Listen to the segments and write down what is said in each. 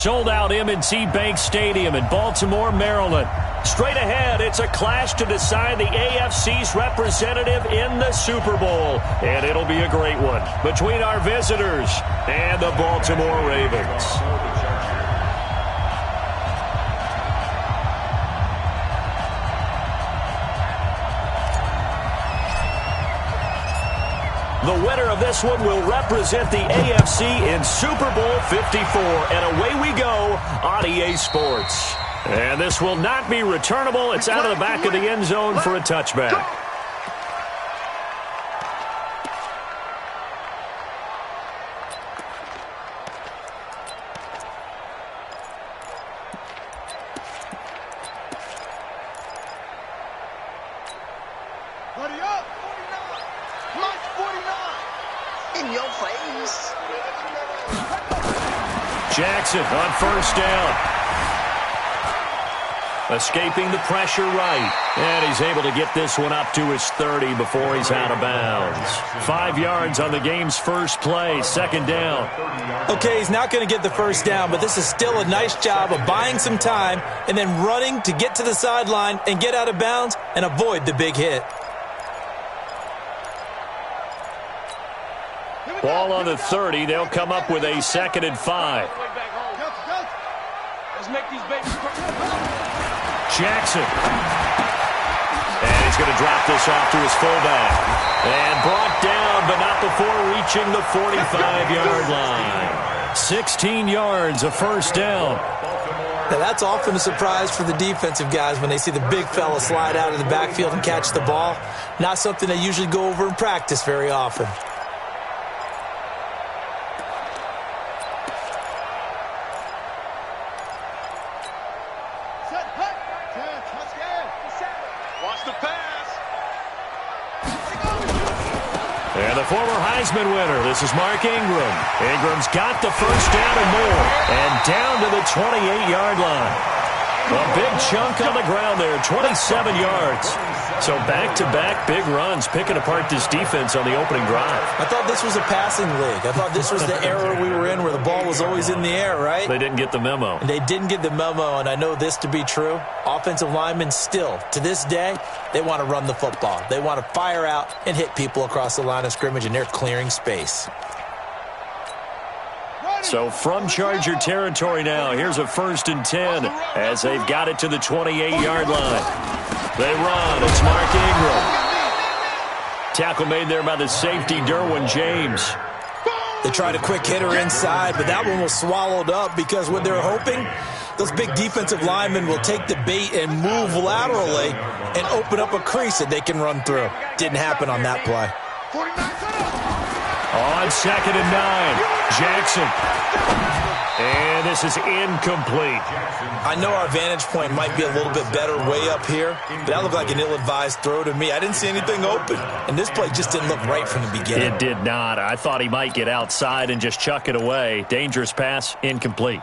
Sold-out M&T Bank Stadium in Baltimore, Maryland. Straight ahead, it's a clash to decide the AFC's representative in the Super Bowl. And it'll be a great one between our visitors and the Baltimore Ravens. The winner of this one will represent the AFC in Super Bowl 54. And away we go on EA Sports. And this will not be returnable. It's out of the back of the end zone for a touchback. Jackson on first down. Escaping the pressure right. And he's able to get this one up to his 30 before he's out of bounds. 5 yards on the game's first play, second down. Okay, he's not going to get the first down, but this is still a nice job of buying some time and then running to get to the sideline and get out of bounds and avoid the big hit. Ball on the 30. They'll come up with a 2nd and 5. Let's make these babies. Jackson. And he's going to drop this off to his fullback. And brought down, but not before reaching the 45-yard line. 16 yards, a first down. Now that's often a surprise for the defensive guys when they see the big fella slide out of the backfield and catch the ball. Not something they usually go over in practice very often. And the former Heisman winner, this is Mark Ingram. Ingram's got the first down and more. And down to the 28-yard line. A big chunk on the ground there, 27 yards. So back-to-back big runs, picking apart this defense on the opening drive. I thought this was a passing league. I thought this was the era we were in where the ball was always in the air, right? They didn't get the memo. And they didn't get the memo, and I know this to be true. Offensive linemen still, to this day, they want to run the football. They want to fire out and hit people across the line of scrimmage, and they're clearing space. So from Charger territory now, here's a 1st and 10 as they've got it to the 28-yard line. They run. It's Mark Ingram. Tackle made there by the safety, Derwin James. They tried a quick hitter inside, but that one was swallowed up because what they're hoping, those big defensive linemen will take the bait and move laterally and open up a crease that they can run through. Didn't happen on that play. On 2nd and 9, Jackson. And this is incomplete. I know our vantage point might be a little bit better way up here, but that looked like an ill-advised throw to me. I didn't see anything open, and this play just didn't look right from the beginning. It did not. I thought he might get outside and just chuck it away. Dangerous pass, incomplete.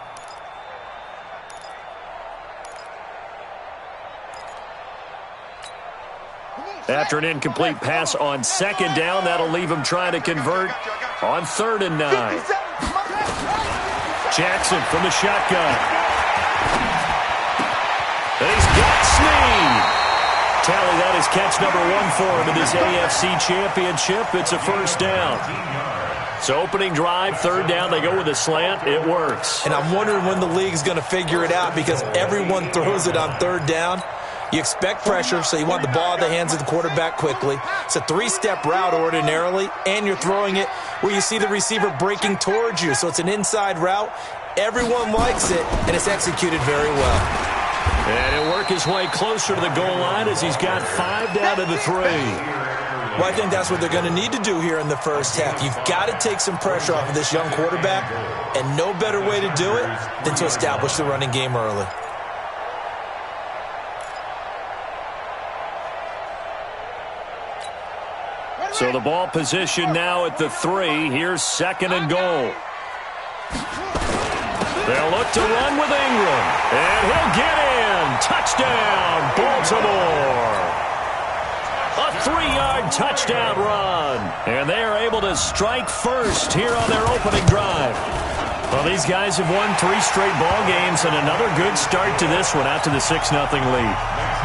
After an incomplete pass on 2nd down, that'll leave him trying to convert on 3rd and 9. Jackson from the shotgun. And he's got Snead. Tally, that is catch number 1 for him in this AFC championship. It's a first down. So opening drive, 3rd down, they go with a slant. It works. And I'm wondering when the league's going to figure it out because everyone throws it on 3rd down. You expect pressure, so you want the ball in the hands of the quarterback quickly. It's a 3-step route ordinarily, and you're throwing it where you see the receiver breaking towards you. So it's an inside route. Everyone likes it, and it's executed very well. And he'll work his way closer to the goal line as he's got 5 down to the 3. Well, I think that's what they're going to need to do here in the first half. You've got to take some pressure off of this young quarterback, and no better way to do it than to establish the running game early. So the ball position now at the 3. Here's 2nd and goal. They'll look to run with Ingram. And he'll get in. Touchdown, Baltimore. A 3-yard touchdown run. And they are able to strike first here on their opening drive. Well, these guys have won 3 straight ball games and another good start to this one out to the 6-0 lead.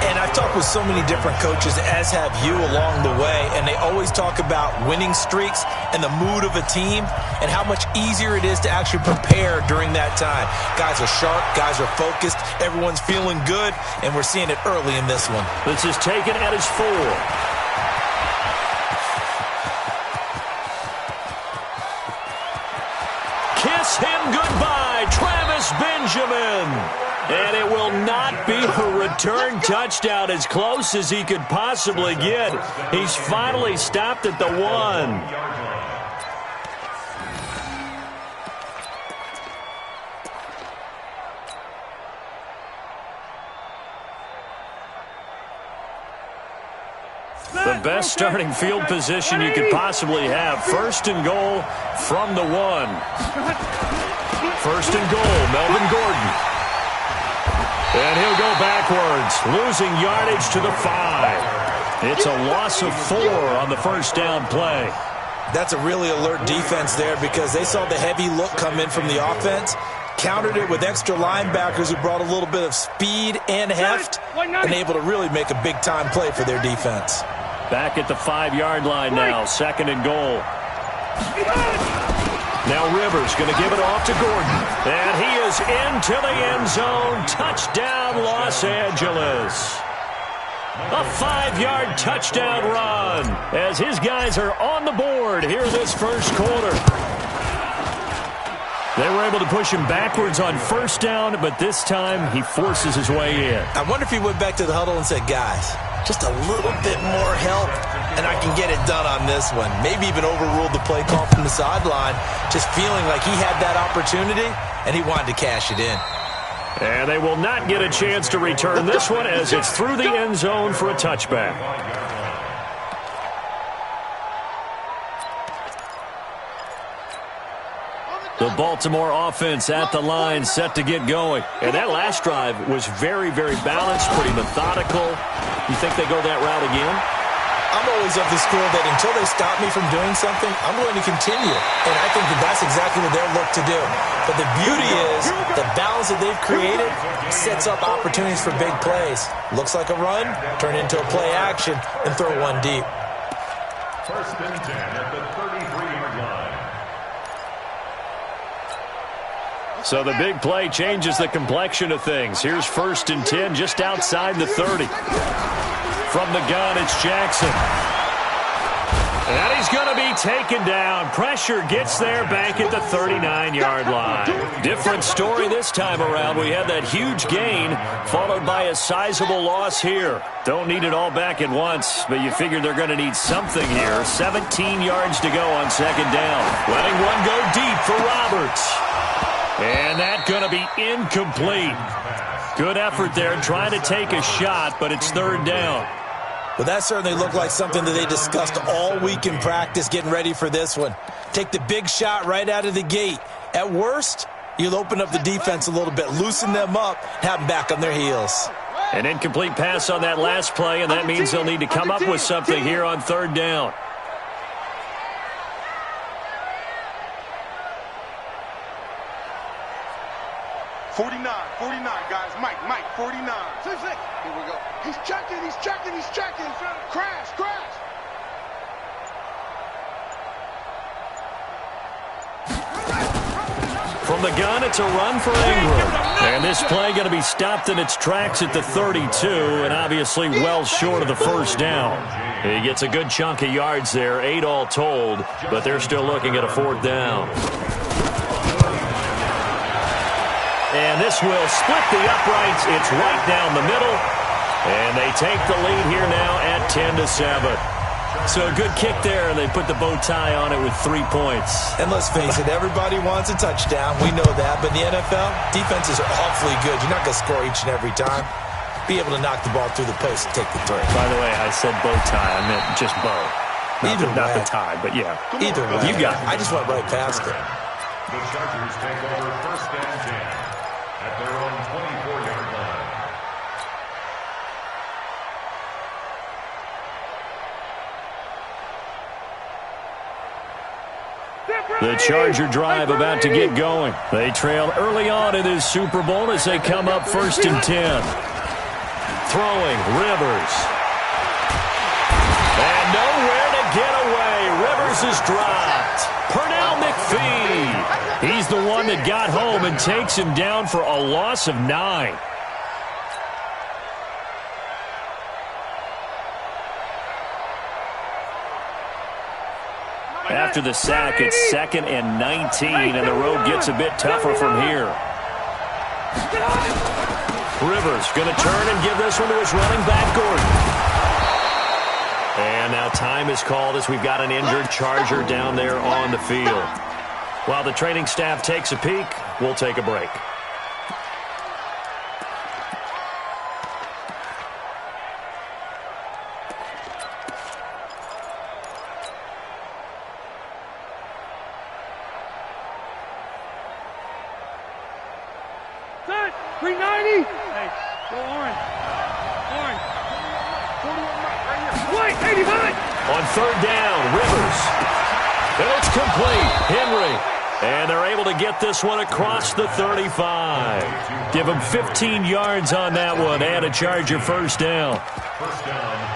And I've talked with so many different coaches, as have you, along the way, and they always talk about winning streaks and the mood of a team and how much easier it is to actually prepare during that time. Guys are sharp, guys are focused, everyone's feeling good, and we're seeing it early in this one. This is taken at his 4. Kiss him goodbye, Travis Benjamin. And it will not be a return touchdown, as close as he could possibly get. He's finally stopped at the 1. The best starting field position you could possibly have. 1st and goal from the 1. 1st and goal, Melvin Gordon. And he'll go backwards, losing yardage to the 5. It's a loss of 4 on the 1st down play. That's a really alert defense there because they saw the heavy look come in from the offense, countered it with extra linebackers who brought a little bit of speed and heft, and able to really make a big-time play for their defense. Back at the 5-yard line now, 2nd and goal. Now Rivers going to give it off to Gordon. And he is into the end zone. Touchdown, Los Angeles. A 5-yard touchdown run as his guys are on the board here this first quarter. They were able to push him backwards on 1st down, but this time he forces his way in. I wonder if he went back to the huddle and said, guys, just a little bit more help, and I can get it done on this one. Maybe even overruled the play call from the sideline, just feeling like he had that opportunity, and he wanted to cash it in. And they will not get a chance to return this one as it's through the end zone for a touchback. The Baltimore offense at the line, set to get going. And that last drive was very, very balanced, pretty methodical. You think they go that route again? I'm always of the school that until they stop me from doing something, I'm going to continue. And I think that that's exactly what they're looked to do. But the beauty is the balance that they've created sets up opportunities for big plays. Looks like a run, turn into a play action, and throw one deep. 1st and 10 at the 33-yard line. So the big play changes the complexion of things. Here's 1st and 10 just outside the 30. From the gun, it's Jackson. And he's going to be taken down. Pressure gets there back at the 39-yard line. Different story this time around. We had that huge gain followed by a sizable loss here. Don't need it all back at once, but you figure they're going to need something here. 17 yards to go on 2nd down. Letting one go deep for Roberts. And that's going to be incomplete. Good effort there trying to take a shot, but it's 3rd down. Well, that certainly looked like something that they discussed all week in practice getting ready for this one. Take the big shot right out of the gate. At worst, you'll open up the defense a little bit, loosen them up, have them back on their heels. An incomplete pass on that last play, and that means they'll need to come up with something here on 3rd down. 49, guys. Mike, 49. Here we go. He's checking. Crash. From the gun, it's a run for Ingram. And this play going to be stopped in its tracks at the 32, and obviously well short of the 1st down. He gets a good chunk of yards there, 8 all told, but they're still looking at a 4th down. And this will split the uprights. It's right down the middle. And they take the lead here now at 10-7. So a good kick there, and they put the bow tie on it with 3 points. And let's face it, everybody wants a touchdown. We know that. But in the NFL, defenses are awfully good. You're not going to score each and every time. Be able to knock the ball through the post and take the 3. By the way, I said bow tie. I meant just bow. Not the tie, but yeah. Either way. You got it. I just went right past it. The Chargers take over 1st and 10 at their own 24-yard line. The Charger drive about to get going. They trail early on in this Super Bowl as they come up 1st and 10. Throwing, Rivers. And nowhere to get away. Rivers is dropped. Pernell McPhee. He's the one that got home and takes him down for a loss of 9. After the sack, it's 2nd and 19, and the road gets a bit tougher from here. Rivers going to turn and give this one to his running back, Gordon. And now time is called as we've got an injured Charger down there on the field. While the training staff takes a peek, we'll take a break. On 3rd down, Rivers. And it's complete. Henry. And they're able to get this one across the 35. Give them 15 yards on that one and a Charger 1st down.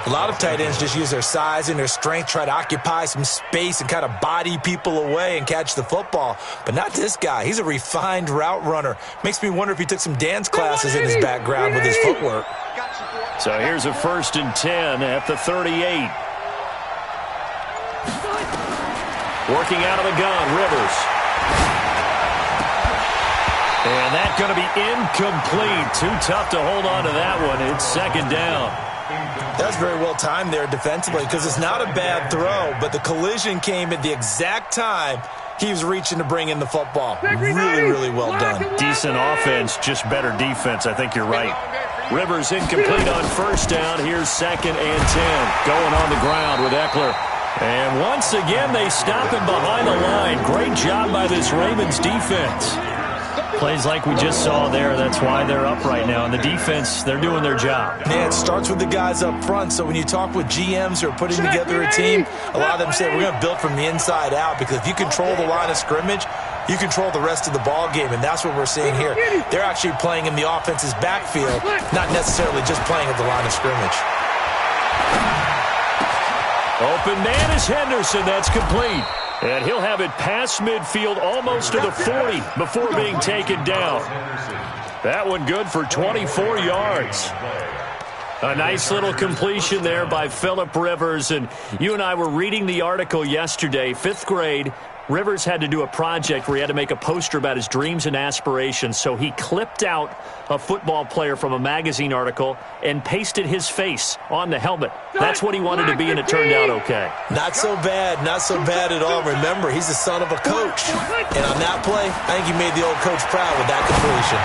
A lot of tight ends just use their size and their strength, try to occupy some space and kind of body people away and catch the football. But not this guy. He's a refined route runner. Makes me wonder if he took some dance classes in his background with his footwork. So here's a 1st and 10 at the 38. Working out of the gun, Rivers. And that's going to be incomplete. Too tough to hold on to that one. It's 2nd down. That's very well timed there defensively because it's not a bad throw, but the collision came at the exact time he was reaching to bring in the football. Really, really well done. Decent offense, just better defense. I think you're right. Rivers incomplete on 1st down. Here's 2nd and 10. Going on the ground with Eckler. And once again, they stop him behind the line. Great job by this Ravens defense. Plays like we just saw there. That's why they're up right now. And the defense, they're doing their job. Yeah, it starts with the guys up front. So when you talk with GMs who are putting together a team, a lot of them say we're going to build from the inside out because if you control the line of scrimmage, you control the rest of the ball game, and that's what we're seeing here. They're actually playing in the offense's backfield, not necessarily just playing at the line of scrimmage. Open man is Henderson. That's complete. And he'll have it past midfield almost to the 40 before being taken down. That one good for 24 yards. A nice little completion there by Phillip Rivers. And you and I were reading the article yesterday, 5th grade. Rivers had to do a project where he had to make a poster about his dreams and aspirations, so he clipped out a football player from a magazine article and pasted his face on the helmet. That's what he wanted to be, and it turned out okay. Not so bad at all. Remember, he's the son of a coach. And on that play, I think he made the old coach proud with that completion.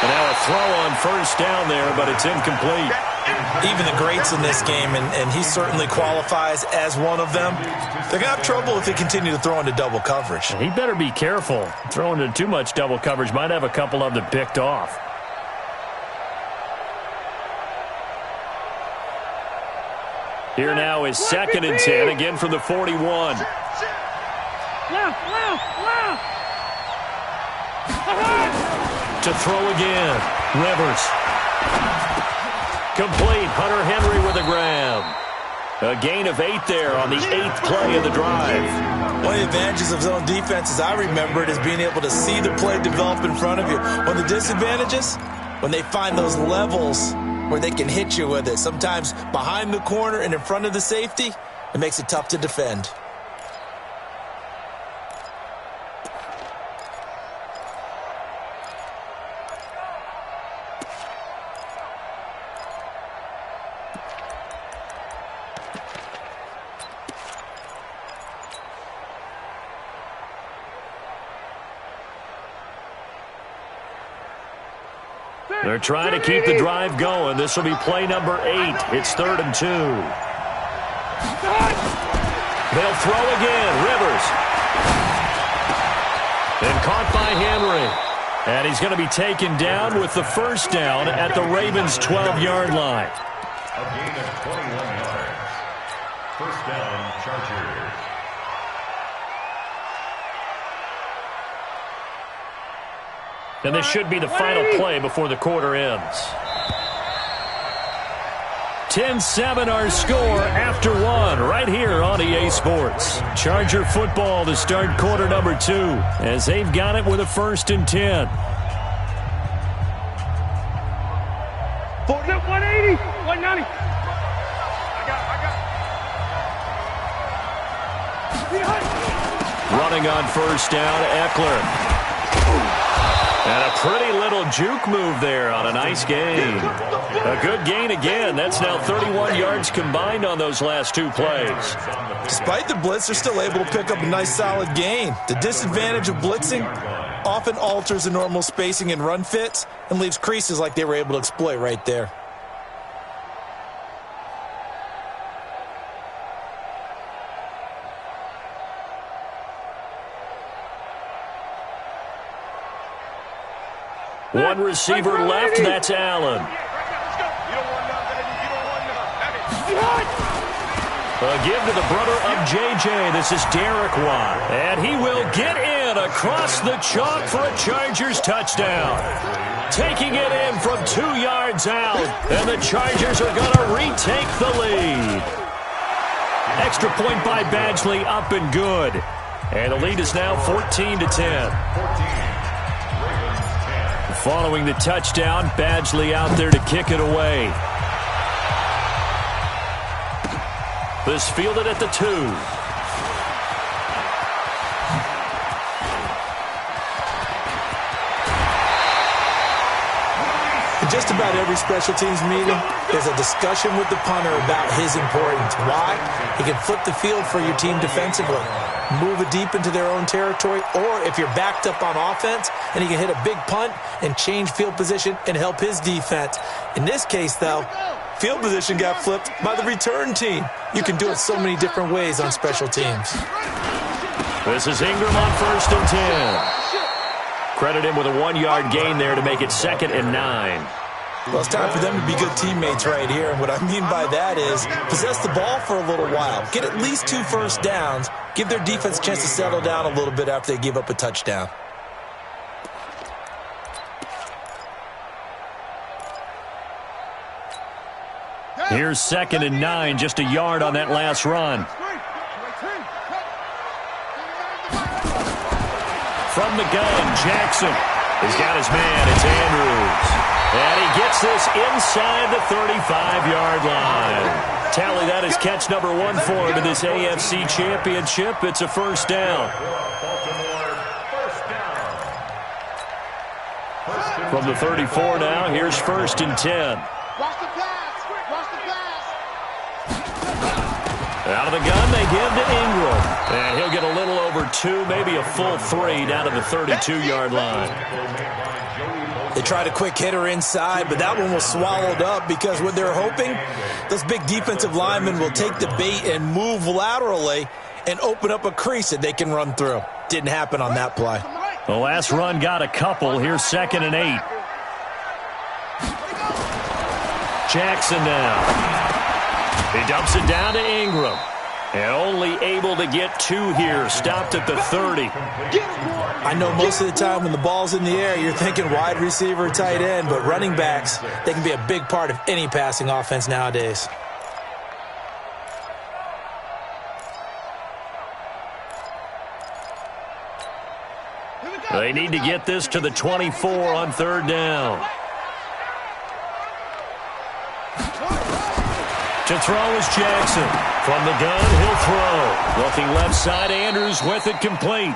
And now a throw on 1st down there, but it's incomplete. Even the greats in this game, and he certainly qualifies as one of them, they're going to have trouble if they continue to throw into double coverage. He better be careful. Throwing into too much double coverage might have a couple of them picked off. Here now is 2nd and 10, again from the 41. To throw again, Rivers. Complete. Hunter Henry with a grab. A gain of 8 there on the 8th play of the drive. One of the advantages of zone defense, as I remember it, is being able to see the play develop in front of you. One of the disadvantages, when they find those levels where they can hit you with it, sometimes behind the corner and in front of the safety, it makes it tough to defend. They're trying to keep the drive going. This will be play number 8. It's 3rd and 2. They'll throw again. Rivers. And caught by Henry. And he's going to be taken down with the 1st down at the Ravens' 12-yard line. A gain of 21 yards. 1st down, Chargers. And this should be the final play before the quarter ends. 10-7 our score after one right here on EA Sports. Charger football to start quarter number 2 as they've got it with a 1st and 10. 180, 190. Running on 1st down, Eckler. And a pretty little juke move there on a nice gain. A good gain again. That's now 31 yards combined on those last 2 plays. Despite the blitz, they're still able to pick up a nice solid gain. The disadvantage of blitzing often alters the normal spacing and run fits and leaves creases like they were able to exploit right there. One receiver left, that's Allen. A give to the brother of J.J. This is Derek Watt. And he will get in across the chalk for a Chargers touchdown. Taking it in from 2 yards out. And the Chargers are going to retake the lead. Extra point by Badgley, up and good. And the lead is now 14-10. Following the touchdown, Badgley out there to kick it away. This fielded at the 2. In just about every special teams meeting, there's a discussion with the punter about his importance. Why? He can flip the field for your team defensively, move it deep into their own territory, or if you're backed up on offense, and he can hit a big punt and change field position and help his defense. In this case, though, field position got flipped by the return team. You can do it so many different ways on special teams. This is Ingram on 1st and 10. Credit him with a 1-yard gain there to make it 2nd and 9. Well, it's time for them to be good teammates right here. And what I mean by that is possess the ball for a little while. Get at least 2 first downs. Give their defense a chance to settle down a little bit after they give up a touchdown. Here's 2nd and 9, just a yard on that last run. From the gun, Jackson. He's got his man. It's Andrews. And he gets this inside the 35-yard line. Tally, that is catch number 1 for him in this AFC Championship. It's a 1st down. From the 34 now, here's 1st and 10. Out of the gun, they give to Ingram. And he'll get a little over 2, maybe a full 3 down to the 32-yard line. They tried a quick hitter inside, but that one was swallowed up because what they're hoping, those big defensive linemen will take the bait and move laterally and open up a crease that they can run through. Didn't happen on that play. The last run got a couple. Here's 2nd and 8. Jackson now. He dumps it down to Ingram. And only able to get 2 here. Stopped at the 30. I know most of the time when the ball's in the air, you're thinking wide receiver, tight end, but running backs, they can be a big part of any passing offense nowadays. They need to get this to the 24 on 3rd down. To throw is Jackson. From the gun, he'll throw. Looking left side, Andrews with it complete.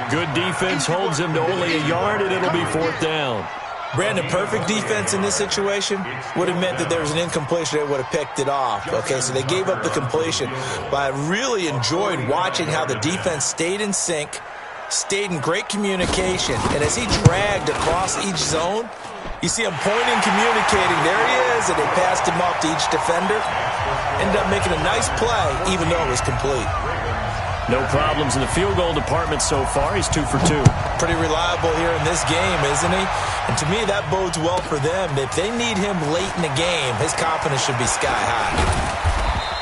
Good defense holds him to only a yard, and it'll be 4th down. Brandon, perfect defense in this situation would have meant that there was an incompletion. They would have picked it off. Okay, so they gave up the completion. But I really enjoyed watching how the defense stayed in sync, stayed in great communication. And as he dragged across each zone, you see him pointing, communicating. There he is, and they passed him off to each defender. Ended up making a nice play, even though it was complete. No problems in the field goal department so far. He's 2 for 2. Pretty reliable here in this game, isn't he? And to me, that bodes well for them. If they need him late in the game, his confidence should be sky high.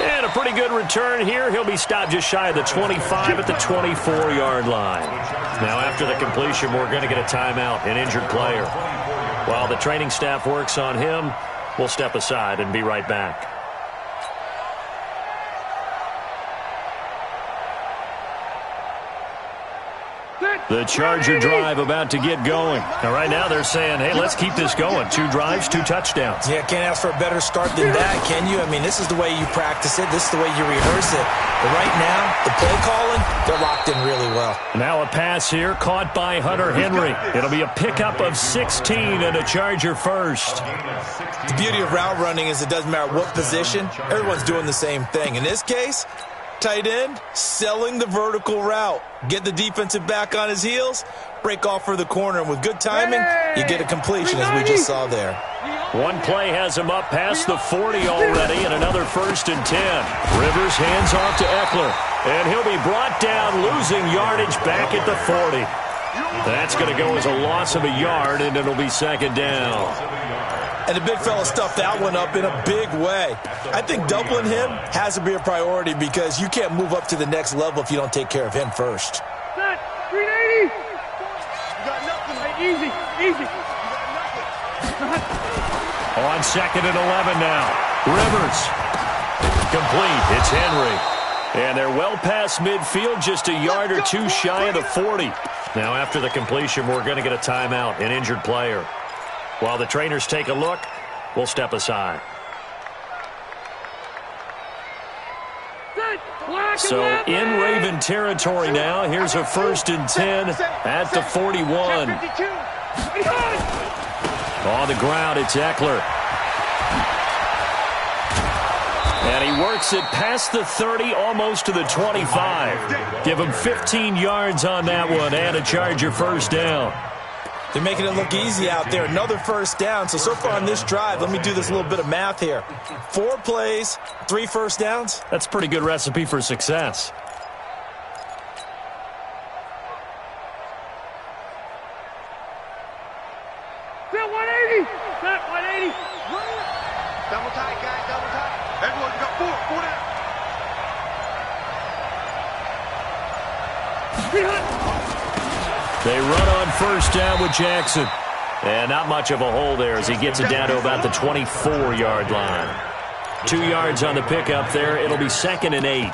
And a pretty good return here. He'll be stopped just shy of the 25 at the 24-yard line. Now, after the completion, we're going to get a timeout, an injured player. While the training staff works on him, we'll step aside and be right back. The Charger drive about to get going. Now, right now they're saying, hey, let's keep this going. 2 drives, 2 touchdowns. Yeah, can't ask for a better start than that, can you? I mean, this is the way you practice it. This is the way you rehearse it. But right now, the play calling, they're locked in really well. Now a pass here caught by Hunter Henry. It'll be a pickup of 16 and a Charger first. The beauty of route running is it doesn't matter what position. Everyone's doing the same thing. In this case, tight end, selling the vertical route. Get the defensive back on his heels, break off for the corner, and with good timing, you get a completion, as we just saw there. One play has him up past the 40 already, and another 1st and 10. Rivers hands off to Eckler, and he'll be brought down, losing yardage back at the 40. That's going to go as a loss of a yard, and it'll be 2nd down. And the big fella stuffed that one up in a big way. I think doubling him has to be a priority because you can't move up to the next level if you don't take care of him first. 380. You got nothing. Easy. You got nothing. On 2nd and 11 now. Rivers. Complete. It's Henry. And they're well past midfield, just a yard or 2 shy of the 40. Now after the completion, we're going to get a timeout, an injured player. While the trainers take a look, we'll step aside. So in Raven territory now, here's a 1st and 10 at the 41. On the ground, it's Eckler. And he works it past the 30, almost to the 25. Give him 15 yards on that one and a Charger 1st down. They're making it look easy out there. Another 1st down. So far on this drive, let me do this little bit of math here. 4 plays, 3 1st downs. That's a pretty good recipe for success. Set 180. Set 180. Double tight, guys. Double tight. Everyone, you got 4. 4 down. They run on 1st down with Jackson. And not much of a hole there as he gets it down to about the 24-yard line. 2 yards on the pickup there. It'll be 2nd and 8.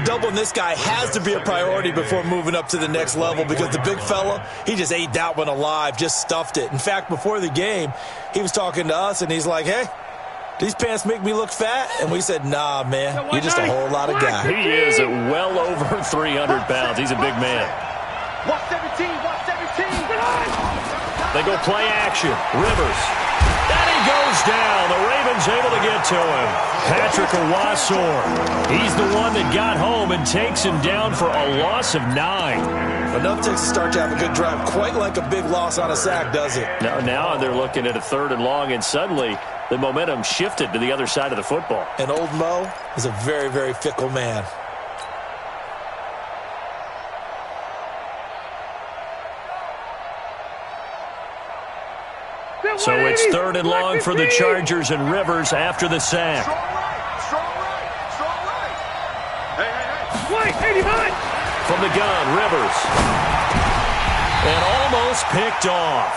Doubling this guy has to be a priority before moving up to the next level because the big fella, he just ate that one alive, just stuffed it. In fact, before the game, he was talking to us, and he's like, hey, these pants make me look fat? And we said, nah, man, you're just a whole lot of guy. He is at well over 300 pounds. He's a big man. Watch 17. Watch 17. They go play action. Rivers. And he goes down. The Ravens able to get to him. Patrick Owasor. He's the one that got home and takes him down for a loss of 9. Enough takes a start to have a good drive. Quite like a big loss on a sack, does it? Now they're looking at a 3rd and long, and suddenly the momentum shifted to the other side of the football. And old Mo is a very, very fickle man. So it's 3rd and long for the Chargers, and Rivers after the sack. Strong right. Hey. Wait, 89. From the gun, Rivers. And almost picked off.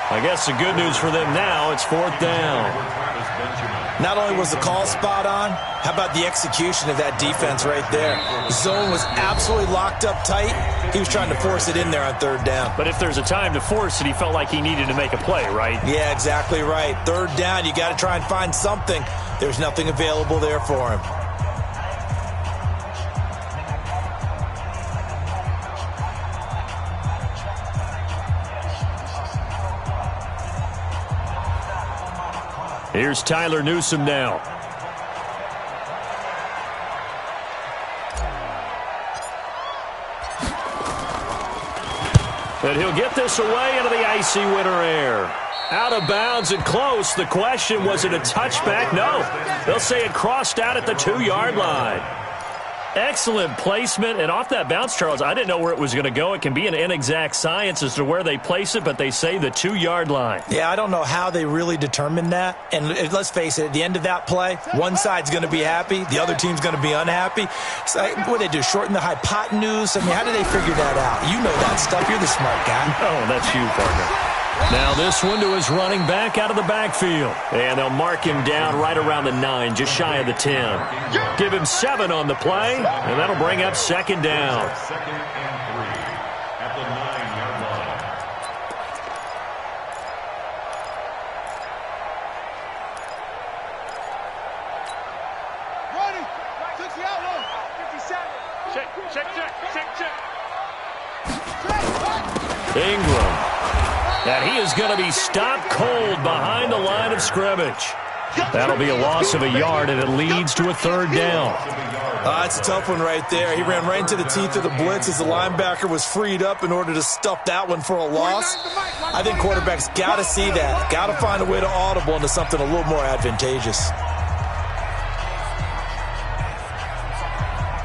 I guess the good news for them now, it's 4th down. Not only was the call spot on, how about the execution of that defense right there? The zone was absolutely locked up tight. He was trying to force it in there on 3rd down. But if there's a time to force it, he felt like he needed to make a play, right? Yeah, exactly right. 3rd down, you got to try and find something. There's nothing available there for him. Here's Tyler Newsome now. And he'll get this away into the icy winter air. Out of bounds and close. The question, was it a touchback? No. They'll say it crossed out at the 2-yard line. Excellent placement, and off that bounce, Charles, I didn't know where it was going to go. It can be an inexact science as to where they place it, but they say the 2-yard line. Yeah, I don't know how they really determined that. And let's face it, at the end of that play, one side's going to be happy, the other team's going to be unhappy. So what do they do, shorten the hypotenuse? I mean, how do they figure that out? You know that stuff. You're the smart guy. Oh, that's you, partner. Now this one to his running back out of the backfield. And they'll mark him down right around the 9, just shy of the 10. Give him 7 on the play, and that'll bring up second down. Second and 3 at the 9-yard line. Running. 60 out low. 57. Check. Ingram. And he is going to be stopped cold behind the line of scrimmage. That'll be a loss of a yard, and it leads to a 3rd down. It's a tough one right there. He ran right into the teeth of the blitz as the linebacker was freed up in order to stuff that one for a loss. I think quarterbacks got to see that. Got to find a way to audible into something a little more advantageous.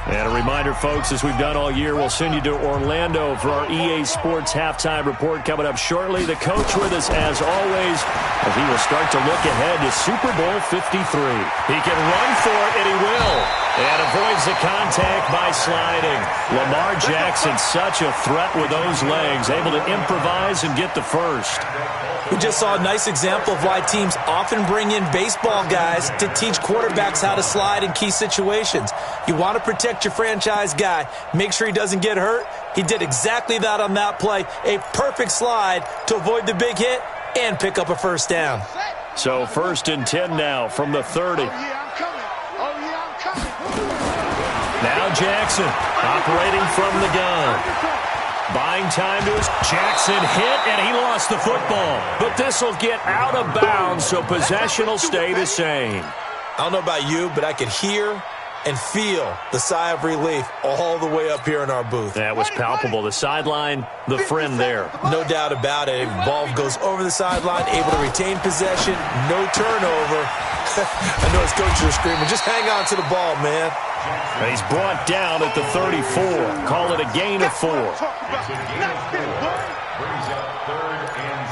And a reminder, folks, as we've done all year, we'll send you to Orlando for our EA Sports halftime report coming up shortly. The coach with us, as always, as he will start to look ahead to Super Bowl 53. He can run for it, and he will. And avoids the contact by sliding. Lamar Jackson, such a threat with those legs, able to improvise and get the first. We just saw a nice example of why teams often bring in baseball guys to teach quarterbacks how to slide in key situations. You want to protect your franchise guy. Make sure he doesn't get hurt. He did exactly that on that play. A perfect slide to avoid the big hit and pick up a first down. So 1st and 10 now from the 30. Now Jackson operating from the gun. Buying time to his Jackson hit, and he lost the football. But this will get out of bounds, so possession will stay the same. I don't know about you, but I could hear and feel the sigh of relief all the way up here in our booth. That was palpable. The sideline, the friend there. No doubt about it. Ball goes over the sideline, able to retain possession, no turnover. I know his coaches are screaming, just hang on to the ball, man. And he's brought down at the 34. Call it a gain of 4. It's a gain of 4. Brings up 3rd and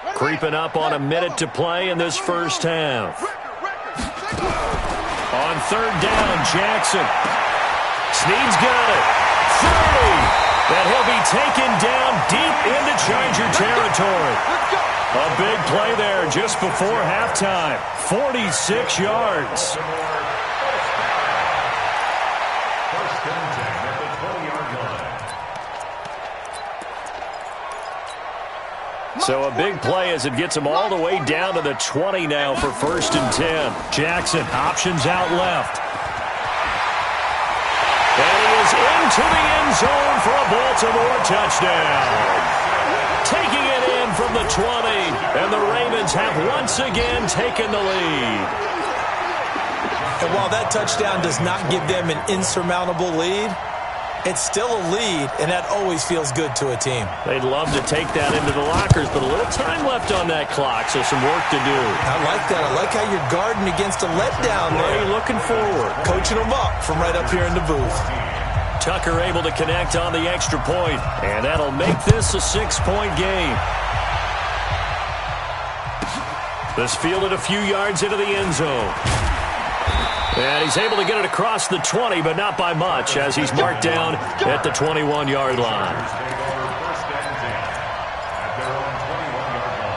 6. Creeping up on a minute to play in this first half. On 3rd down, Jackson. Snead's got it. 30. And he'll be taken down deep into Charger territory. A big play there just before halftime. 46 yards. First and 10 at the 20-yard line. So a big play as it gets him all the way down to the 20 now for 1st and 10. Jackson options out left. And he is into the end zone for a Baltimore touchdown. Taking it in from the 20, and the Ravens have once again taken the lead. And while that touchdown does not give them an insurmountable lead, it's still a lead, and that always feels good to a team. They'd love to take that into the lockers, but a little time left on that clock, so some work to do. I like that. I like how you're guarding against a letdown there. Are you looking forward? Coaching them up from right up here in the booth. Tucker able to connect on the extra point, and that'll make this a 6-point game. This fielded a few yards into the end zone. And he's able to get it across the 20, but not by much, as he's marked down at the 21-yard line. Take over 1st and 10 at their own 21-yard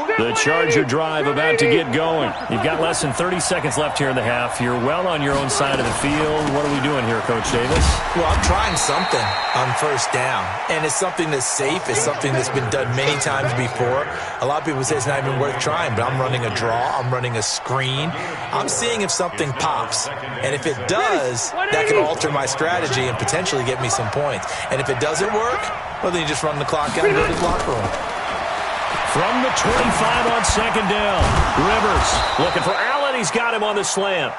line. The Charger drive about to get going. You've got less than 30 seconds left here in the half. You're well on your own side of the field. What are we doing here, Coach Davis? Well, I'm trying something on first down, and it's something that's safe. It's something that's been done many times before. A lot of people say it's not even worth trying, but I'm running a draw. I'm running a screen. I'm seeing if something pops, and if it does, that could alter my strategy and potentially get me some points. And if it doesn't work, well, then you just run the clock out and go to the locker room. From the 25 on second down, Rivers looking for Allen. He's got him on the slant.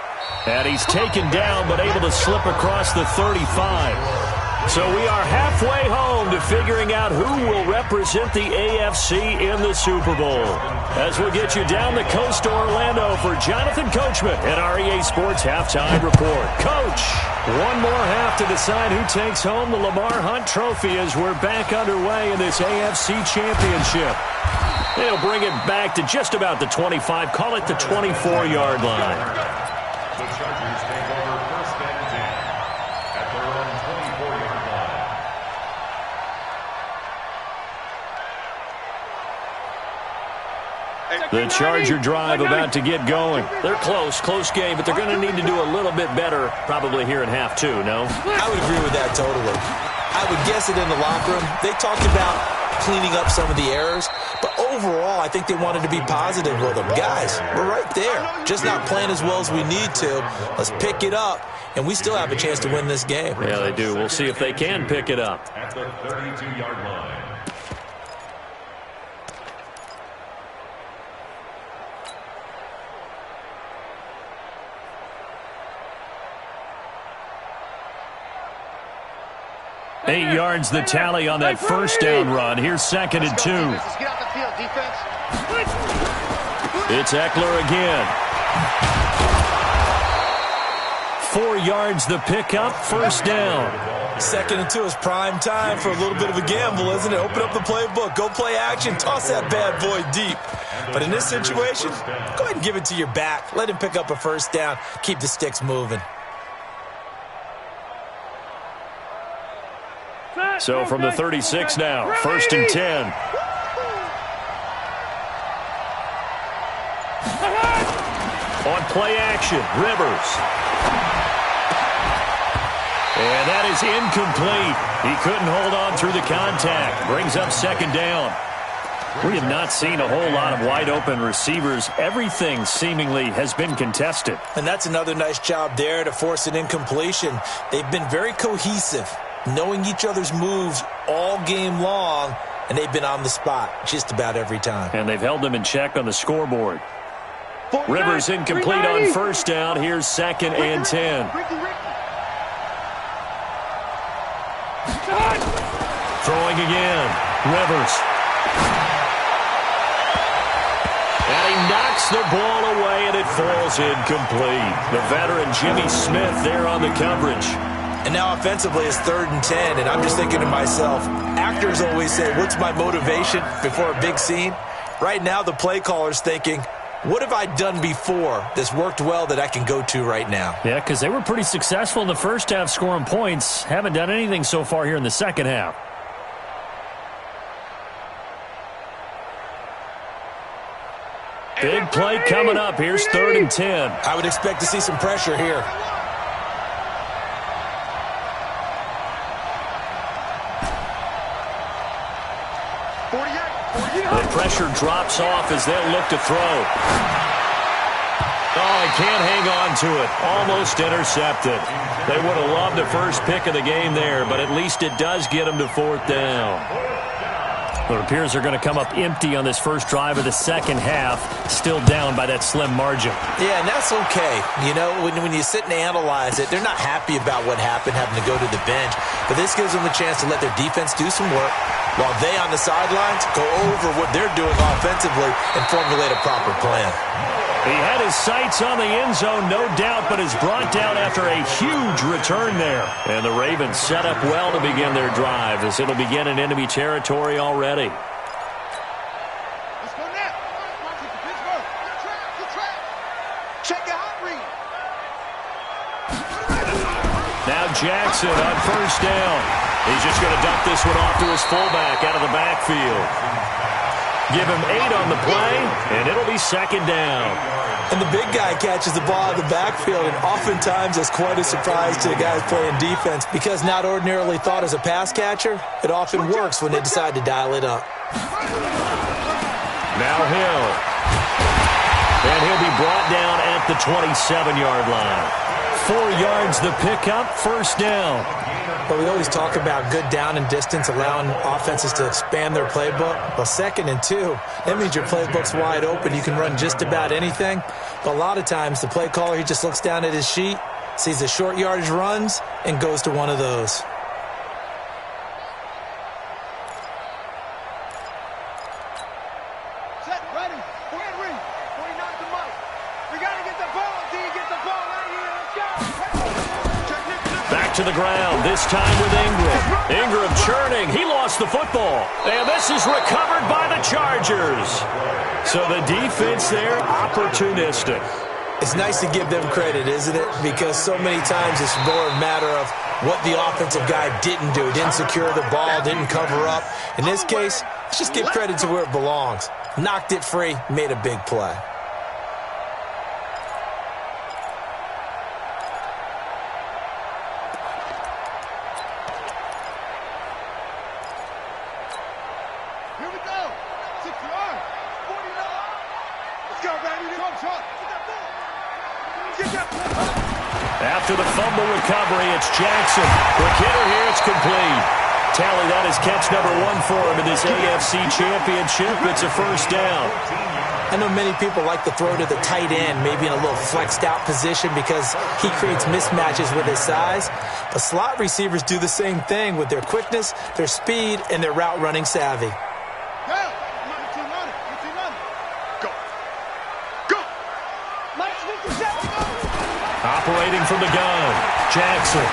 And he's taken down but able to slip across the 35. So we are halfway home to figuring out who will represent the AFC in the Super Bowl. As we'll get you down the coast to Orlando for Jonathan Coachman at our EA Sports Halftime Report. Coach, one more half to decide who takes home the Lamar Hunt Trophy as we're back underway in this AFC Championship. They'll bring it back to just about the 25, call it the 24-yard line. The Chargers take over first and 10 at their own 24-yard line. The Charger drive about to get going. They're close game, but they're going to need to do a little bit better probably here in half two, no? I would agree with that totally. I would guess it in the locker room. They talked about cleaning up some of the errors, but overall, I think they wanted to be positive with them. Guys, we're right there. Just not playing as well as we need to. Let's pick it up, and we still have a chance to win this game. Yeah, they do. We'll see if they can pick it up. At the 32-yard line. Eight yards the tally on that first down run. Here's second and 2. Let's get out the field, defense. It's Eckler again. 4 yards the pickup, first down. Second and 2 is prime time for a little bit of a gamble, isn't it? Open up the playbook, go play action, toss that bad boy deep. But in this situation, go ahead and give it to your back. Let him pick up a first down. Keep the sticks moving. So from the 36 now, first and 10. On play action, Rivers. And that is incomplete. He couldn't hold on through the contact. Brings up second down. We have not seen a whole lot of wide open receivers. Everything seemingly has been contested. And that's another nice job there to force an incompletion. They've been very cohesive, knowing each other's moves all game long, and they've been on the spot just about every time. And they've held them in check on the scoreboard. Rivers incomplete on first down. Here's second and 10. Throwing again. Rivers. And he knocks the ball away, and it falls incomplete. The veteran Jimmy Smith there on the coverage. And now offensively it's third and 10, and I'm just thinking to myself, actors always say, what's my motivation before a big scene? Right now the play caller's thinking, what have I done before that's worked well that I can go to right now? Yeah, because they were pretty successful in the first half scoring points. Haven't done anything so far here in the second half. Big play coming up. Here's third and 10. I would expect to see some pressure here. The pressure drops off as they'll look to throw. Oh, he can't hang on to it. Almost intercepted. They would have loved the first pick of the game there, but at least it does get them to fourth down. It appears they're going to come up empty on this first drive of the second half, still down by that slim margin. Yeah, and that's okay. You know, when you sit and analyze it, they're not happy about what happened, having to go to the bench. But this gives them a chance to let their defense do some work while they on the sidelines go over what they're doing offensively and formulate a proper plan. He had his sights on the end zone, no doubt, but is brought down after a huge return there. And the Ravens set up well to begin their drive as it'll begin in enemy territory already. Let's go now. Pittsburgh. Good track. Check your hot read. Now Jackson on first down. He's just going to dump this one off to his fullback out of the backfield. Give him 8 on the play, and it'll be second down. And the big guy catches the ball in the backfield, and oftentimes it's quite a surprise to the guys playing defense because not ordinarily thought as a pass catcher, it often works when they decide to dial it up. Now Hill. And he'll be brought down at the 27-yard line. 4 yards the pickup, first down. But we always talk about good down and distance, allowing offenses to expand their playbook. Well, 2nd and 2, that means your playbook's wide open. You can run just about anything. But a lot of times, the play caller, he just looks down at his sheet, sees the short yardage runs, and goes to one of those. Set, ready, get ready. 49 to Mike. We got to get the ball. D, get the ball right here. Let's go. Back to the ground, this time with Ingram. Ingram churning. He lost the football. And this is recovered by the Chargers. So the defense there, opportunistic. It's nice to give them credit, isn't it? Because so many times it's more a matter of what the offensive guy didn't do. Didn't secure the ball, didn't cover up. In this case, let's just give credit to where it belongs. Knocked it free, made a big play. Here we go. 6 yards. 49. Let's go, baby. Come, Chuck. Get that ball. Get that ball. After the fumble recovery, it's Jackson. The kidder here, it's complete. Tally, that is catch number 1 for him in this AFC Championship. It's a first down. I know many people like to throw to the tight end, maybe in a little flexed out position because he creates mismatches with his size. But slot receivers do the same thing with their quickness, their speed, and their route running savvy. Operating from the gun, Jackson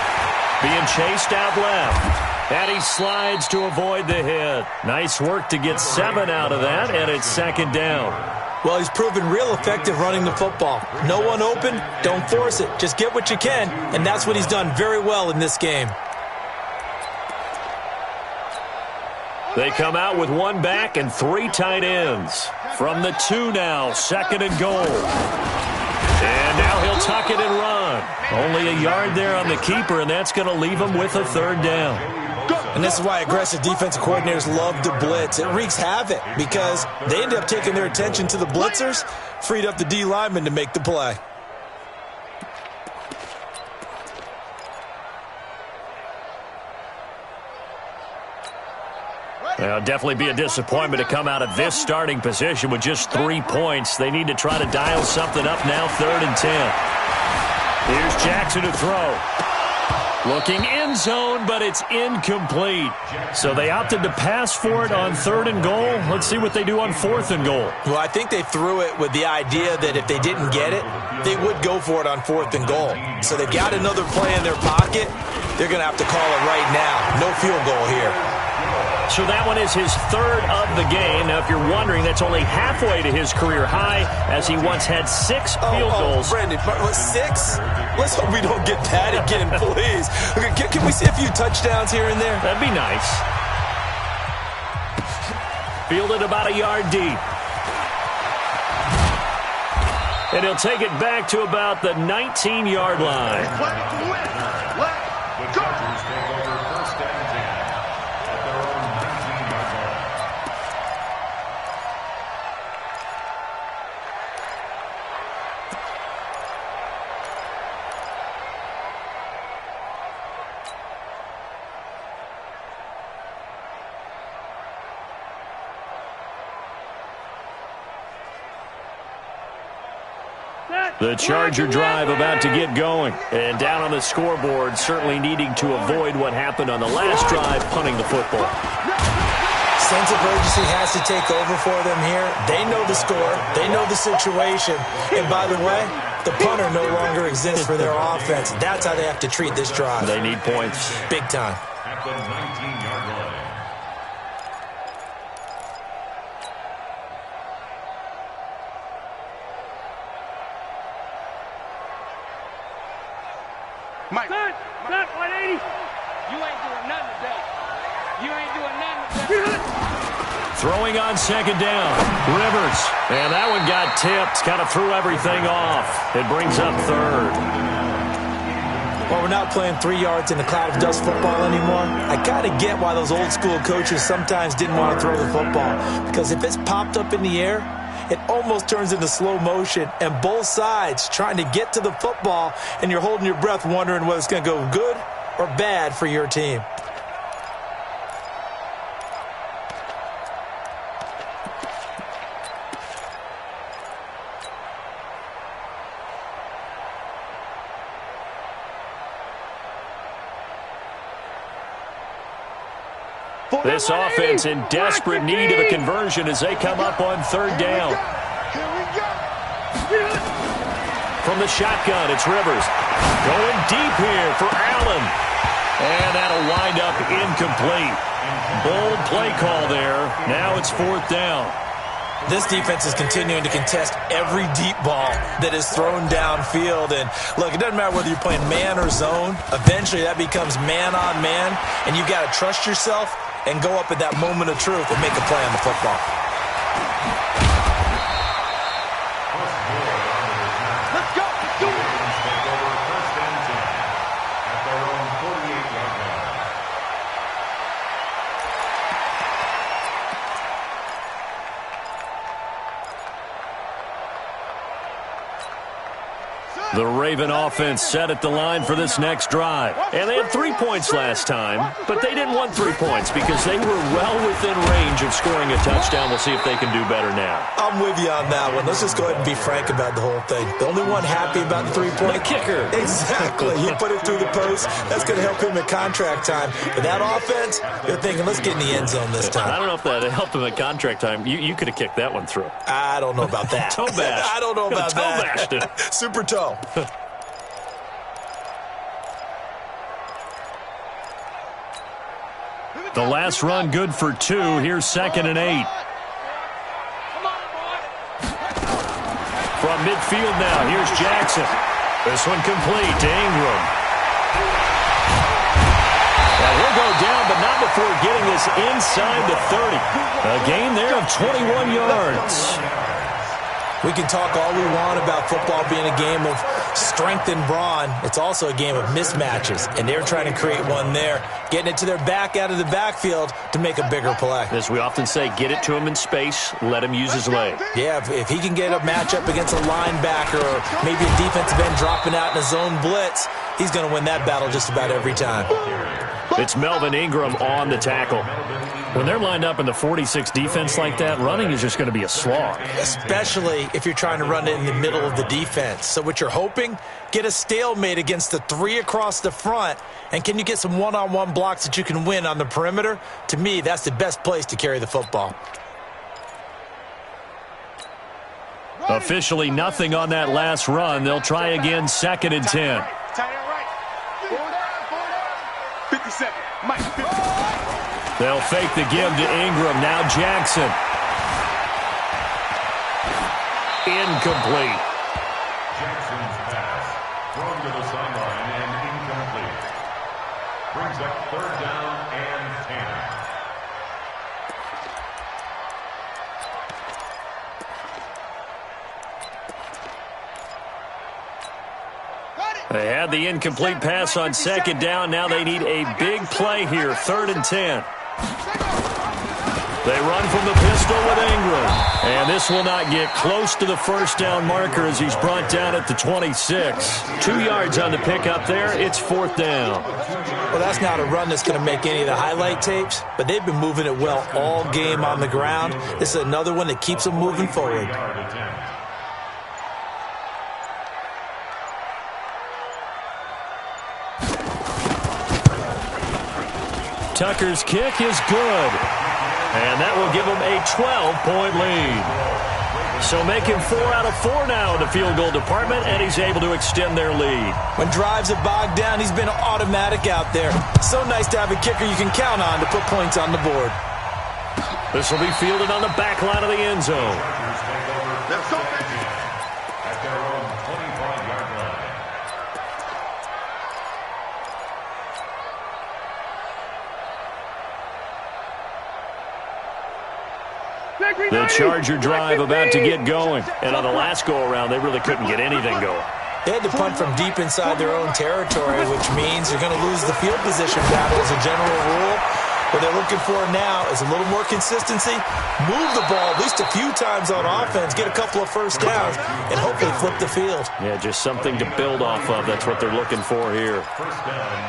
being chased out left. And he slides to avoid the hit. Nice work to get 7 out of that, and it's second down. Well, he's proven real effective running the football. No one open, don't force it. Just get what you can, and that's what he's done very well in this game. They come out with 1 back and 3 tight ends. From the 2 now, second and goal. And now he'll tuck it and run. Only a yard there on the keeper, and that's going to leave him with a third down. And this is why aggressive defensive coordinators love to blitz. It wreaks havoc because they end up taking their attention to the blitzers, freed up the D lineman to make the play. It'll definitely be a disappointment to come out of this starting position with just 3 points. They need to try to dial something up now, 3rd and 10. Here's Jackson to throw. Looking end zone, but it's incomplete. So they opted to pass for it on 3rd and goal. Let's see what they do on 4th and goal. Well, I think they threw it with the idea that if they didn't get it, they would go for it on 4th and goal. So they've got another play in their pocket. They're going to have to call it right now. No field goal here. So that one is his 3rd of the game. Now, if you're wondering, that's only halfway to his career high, as he once had 6 field goals. Brandon, 6? Let's hope we don't get that again, please. Okay, can we see a few touchdowns here and there? That'd be nice. Fielded about a yard deep. And he'll take it back to about the 19-yard line. The Charger drive about to get going. And down on the scoreboard, certainly needing to avoid what happened on the last drive, punting the football. Sense of urgency has to take over for them here. They know the score. They know the situation. And by the way, the punter no longer exists for their offense. That's how they have to treat this drive. They need points. Big time. At the 19-yard line. Mike. Set, 180. You ain't doing nothing today. You ain't doing nothing today. Throwing on second down. Rivers. And that one got tipped. Kind of threw everything off. It brings up third. Well, we're not playing 3 yards in a cloud of dust football anymore. I kind of get why those old school coaches sometimes didn't want to throw the football. Because if it's popped up in the air, it almost turns into slow motion. And both sides trying to get to the football, and you're holding your breath wondering whether it's going to go good or bad for your team. This offense in desperate need of a conversion as they come up on third down. From the shotgun, it's Rivers. Going deep here for Allen. And that'll wind up incomplete. Bold play call there. Now it's fourth down. This defense is continuing to contest every deep ball that is thrown downfield. And, look, it doesn't matter whether you're playing man or zone. Eventually that becomes man on man, and you've got to trust yourself and go up at that moment of truth and make a play on the football. Let's go. Let's do it. Take over first and 10 at their own 48-yard line. The Raven offense set at the line for this next drive. And they had 3 points last time, but they didn't want 3 points because they were well within range of scoring a touchdown. We'll see if they can do better now. I'm with you on that one. Let's just go ahead and be frank about the whole thing. The only one happy about the 3-point kicker. Exactly. He put it through the post. That's going to help him at contract time. But that offense, you're thinking, let's get in the end zone this time. I don't know if that helped him at contract time. You could have kicked that one through. I don't know about that. Toe bash. I don't know about toe that. bashed it. Super toe. The last run good for 2. Here's 2nd and 8. From midfield now, here's Jackson. This one complete to Ingram. Now he'll go down, but not before getting this inside the 30. A gain there of 21 yards. We can talk all we want about football being a game of strength and brawn. It's also a game of mismatches, and they're trying to create one there, getting it to their back out of the backfield to make a bigger play. As we often say, get it to him in space, let him use his leg. Yeah, if he can get a matchup against a linebacker or maybe a defensive end dropping out in a zone blitz, he's going to win that battle just about every time. It's Melvin Ingram on the tackle. When they're lined up in the 46 defense like that, running is just going to be a slog. Especially if you're trying to run it in the middle of the defense. So what you're hoping, get a stalemate against the 3 across the front, and can you get some one-on-one blocks that you can win on the perimeter? To me, that's the best place to carry the football. Officially nothing on that last run. They'll try again, 2nd and 10. Tight end right. 57. Mike, 50. They'll fake the give to Ingram. Now Jackson. Incomplete. Jackson's pass thrown to the sideline and incomplete. Brings up third down and 10. They had the incomplete pass on 2nd down. Now they need a big play here, 3rd and 10. They run from the pistol with Ingram. And this will not get close to the first down marker as he's brought down at the 26. 2 yards on the pickup there. It's 4th down. Well, that's not a run that's going to make any of the highlight tapes, but they've been moving it well all game on the ground. This is another one that keeps them moving forward. Tucker's kick is good. And that will give them a 12-point lead. So making 4 out of 4 now in the field goal department, and he's able to extend their lead. When drives are bogged down, he's been automatic out there. So nice to have a kicker you can count on to put points on the board. This will be fielded on the back line of the end zone. Let's go. At their own 25-yard line. The Charger drive about to get going. And on the last go-around, they really couldn't get anything going. They had to punt from deep inside their own territory, which means you're going to lose the field position battle as a general rule. What they're looking for now is a little more consistency, move the ball at least a few times on offense, get a couple of first downs, and hopefully flip the field. Yeah, just something to build off of. That's what they're looking for here.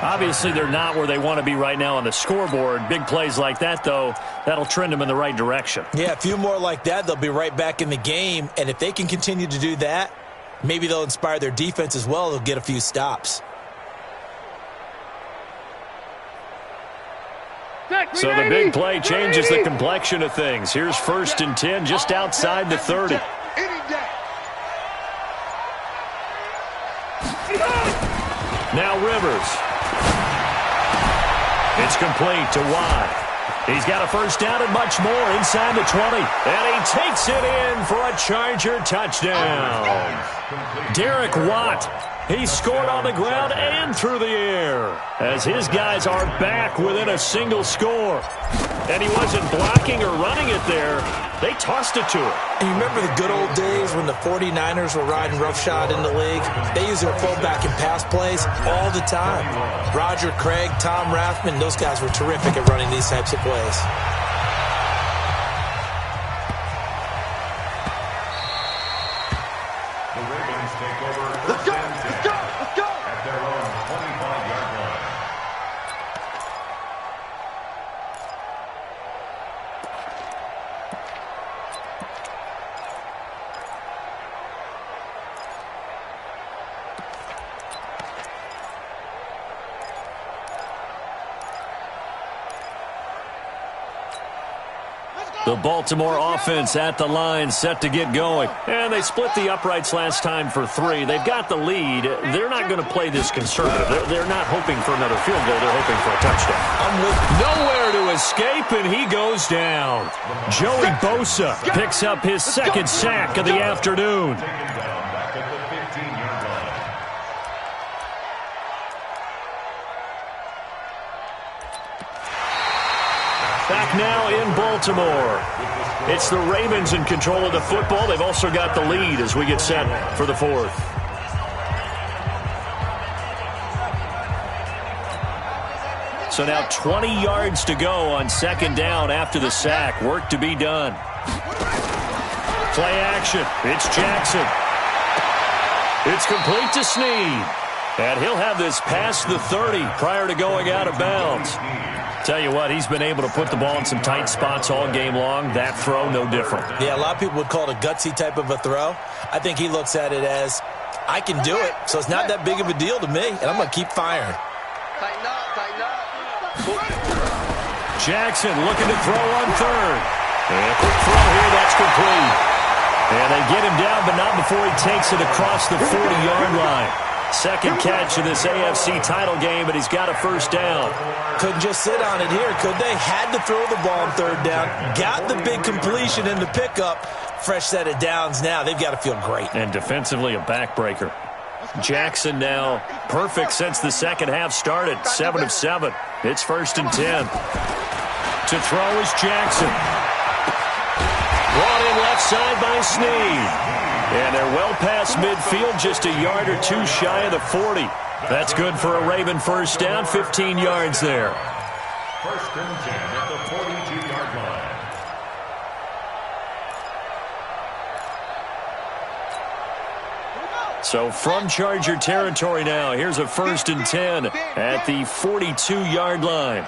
Obviously, they're not where they want to be right now on the scoreboard. Big plays like that, though, that'll trend them in the right direction. Yeah, a few more like that, they'll be right back in the game. And if they can continue to do that, maybe they'll inspire their defense as well. They'll get a few stops. So the big play changes the complexion of things. Here's 1st and 10 just outside the 30. Now Rivers. It's complete to Watt. He's got a first down and much more inside the 20. And he takes it in for a Charger touchdown. Derek Watt. He scored on the ground and through the air as his guys are back within a single score. And he wasn't blocking or running it there. They tossed it to him. And you remember the good old days when the 49ers were riding roughshod in the league? They used their fullback in pass plays all the time. Roger Craig, Tom Rathman, those guys were terrific at running these types of plays. The Baltimore offense at the line, set to get going. And they split the uprights last time for 3. They've got the lead. They're not going to play this conservative. They're not hoping for another field goal. They're hoping for a touchdown. Nowhere to escape, and he goes down. Joey Bosa picks up his 2nd sack of the afternoon. Back now in Baltimore. It's the Ravens in control of the football. They've also got the lead as we get set for the 4th. So now 20 yards to go on 2nd down after the sack. Work to be done. Play action. It's Jackson. It's complete to Snead. And he'll have this past the 30 prior to going out of bounds. Tell you what, he's been able to put the ball in some tight spots all game long. That throw, no different. Yeah, a lot of people would call it a gutsy type of a throw. I think he looks at it as, I can do it, so it's not that big of a deal to me, and I'm going to keep firing. Tighten up, tighten up. Jackson looking to throw on 3rd. And a quick throw here, that's complete. And they get him down, but not before he takes it across the 40-yard line. 2nd catch of this AFC title game, but he's got a first down. Couldn't just sit on it here, could they? Had to throw the ball on 3rd down. Got the big completion in the pickup. Fresh set of downs now. They've got to feel great. And defensively, a backbreaker. Jackson now perfect since the second half started. 7 of 7. It's 1st and 10. To throw is Jackson. Brought in left side by Snead. And they're well past midfield, just a yard or 2 shy of the 40. That's good for a Raven first down, 15 yards there. 1st and 10 at the 42-yard line. So from Charger territory now, here's a 1st and 10 at the 42-yard line.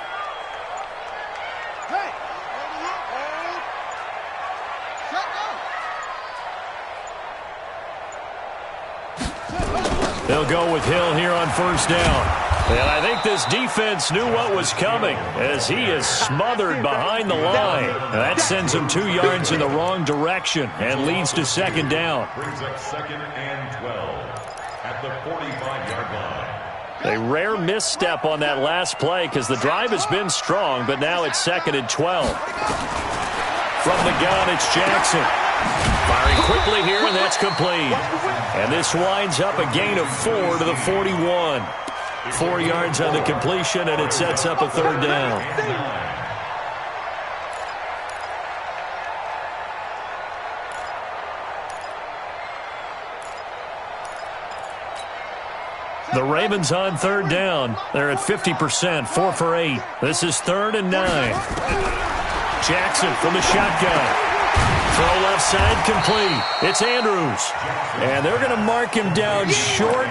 They'll go with Hill here on 1st down. And I think this defense knew what was coming as he is smothered behind the line. That sends him 2 yards in the wrong direction and leads to 2nd down. Brings up 2nd and 12 at the 45-yard line. A rare misstep on that last play because the drive has been strong, but now it's 2nd and 12. From the gun, it's Jackson. Firing quickly here, and that's complete. And this winds up a gain of 4 to the 41. 4 yards on the completion, and it sets up a 3rd down. The Ravens on third down. They're at 50%, 4 for 8. This is 3rd and 9. Jackson from the shotgun. Throw left side complete. It's Andrews. And they're going to mark him down short,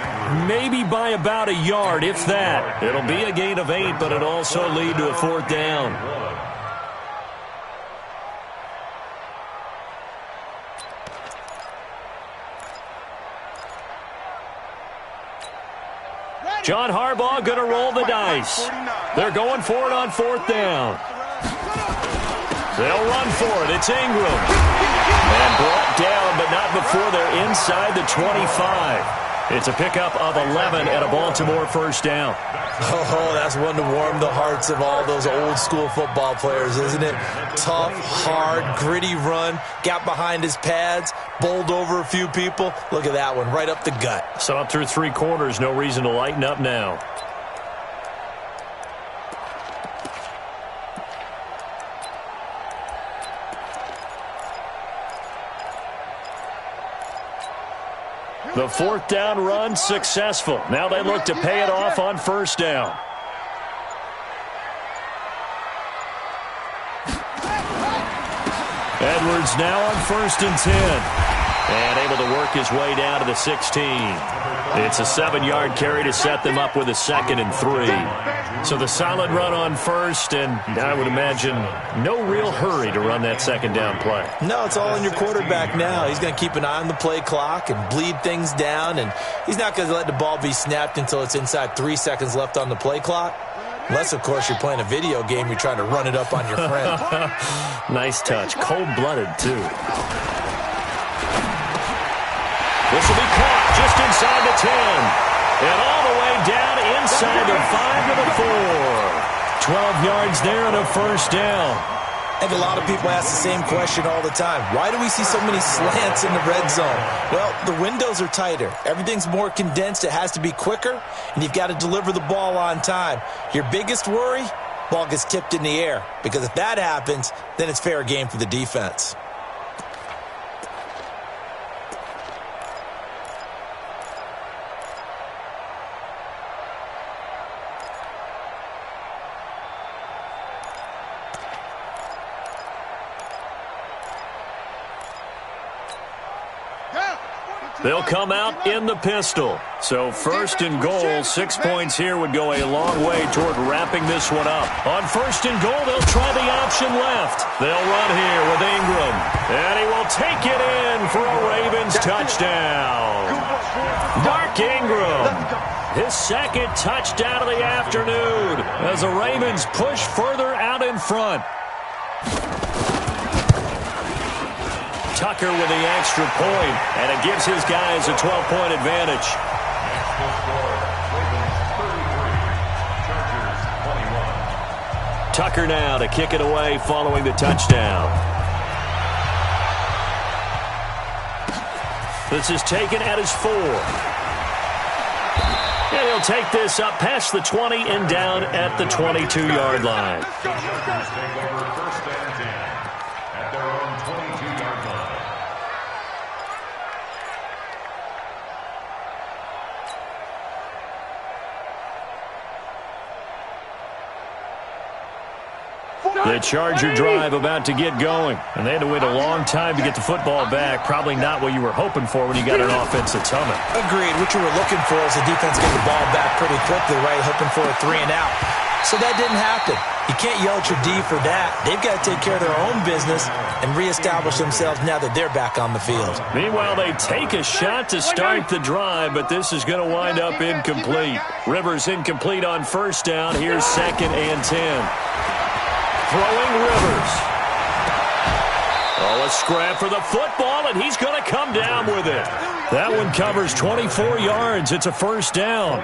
maybe by about a yard, if that. It'll be a gain of 8, but it'll also lead to a 4th down. John Harbaugh going to roll the dice. They're going for it on 4th down. They'll run for it. It's Ingram. And brought down, but not before they're inside the 25. It's a pickup of 11 and a Baltimore 1st down. Oh, that's one to warm the hearts of all those old school football players, isn't it? Tough, hard, gritty run. Got behind his pads, bowled over a few people. Look at that one, right up the gut. So up through 3 quarters, no reason to lighten up now. The 4th down run successful. Now they look to pay it off on 1st down. Edwards now on 1st and 10. And able to work his way down to the 16. It's a 7-yard carry to set them up with a 2nd and 3. So the solid run on 1st, and I would imagine no real hurry to run that 2nd down play. No, it's all on your quarterback now. He's going to keep an eye on the play clock and bleed things down, and he's not going to let the ball be snapped until it's inside 3 seconds left on the play clock. Unless, of course, you're playing a video game, you're trying to run it up on your friend. Nice touch. Cold-blooded, too. This will be caught just inside the 10. And all the way down inside the 5 to the 4. 12 yards there and a 1st down. I think a lot of people ask the same question all the time. Why do we see so many slants in the red zone? Well, the windows are tighter. Everything's more condensed. It has to be quicker, and you've got to deliver the ball on time. Your biggest worry, ball gets tipped in the air. Because if that happens, then it's fair game for the defense. They'll come out in the pistol. So 1st and goal, 6 points here would go a long way toward wrapping this one up. On 1st and goal, they'll try the option left. They'll run here with Ingram. And he will take it in for a Ravens touchdown. Mark Ingram, his 2nd touchdown of the afternoon as the Ravens push further out in front. Tucker with the extra point, and it gives his guys a 12-point advantage. Tucker now to kick it away following the touchdown. This is taken at his 4. And he'll take this up past the 20 and down at the 22-yard line. The Charger drive about to get going. And they had to wait a long time to get the football back. Probably not what you were hoping for when you got an offense that's humming. Agreed. What you were looking for is the defense getting the ball back pretty quickly, right? Hoping for a 3 and out. So that didn't happen. You can't yell at your D for that. They've got to take care of their own business and reestablish themselves now that they're back on the field. Meanwhile, they take a shot to start the drive, but this is going to wind up incomplete. Rivers incomplete on 1st down. Here's 2nd and 10. Throwing Rivers. Oh, a scrap for the football, and he's going to come down with it. That one covers 24 yards. It's a 1st down.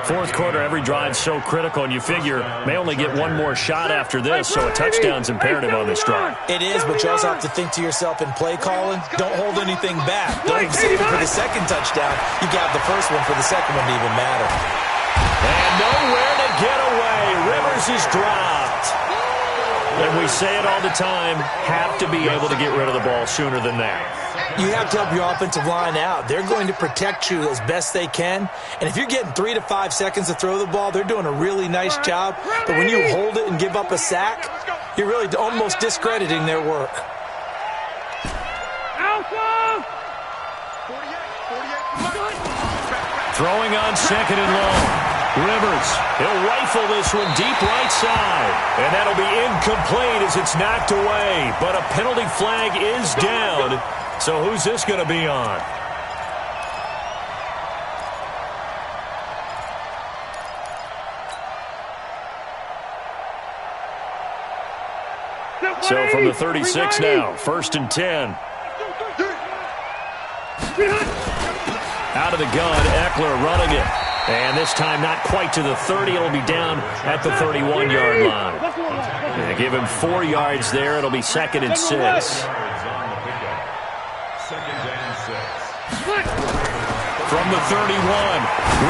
4th quarter, every drive's so critical, and you figure may only get one more shot after this, so a touchdown's imperative on this drive. It is, but you also have to think to yourself in play calling, don't hold anything back. Don't save it for the 2nd touchdown. You got the 1st one for the 2nd one to even matter. And nowhere to get away. Rivers is dropped. And we say it all the time, have to be able to get rid of the ball sooner than that. You have to help your offensive line out. They're going to protect you as best they can. And if you're getting 3 to 5 seconds to throw the ball, they're doing a really nice job. But when you hold it and give up a sack, you're really almost discrediting their work. Throwing on second and long. Rivers, he'll rifle this one deep right side. And that'll be incomplete as it's knocked away. But a penalty flag is down. So who's this going to be on? So from the 36 now, 1st and 10. Out of the gun, Eckler running it. And this time not quite to the 30. It'll be down at the 31-yard line. They give him 4 yards there. It'll be 2nd and 6. From the 31,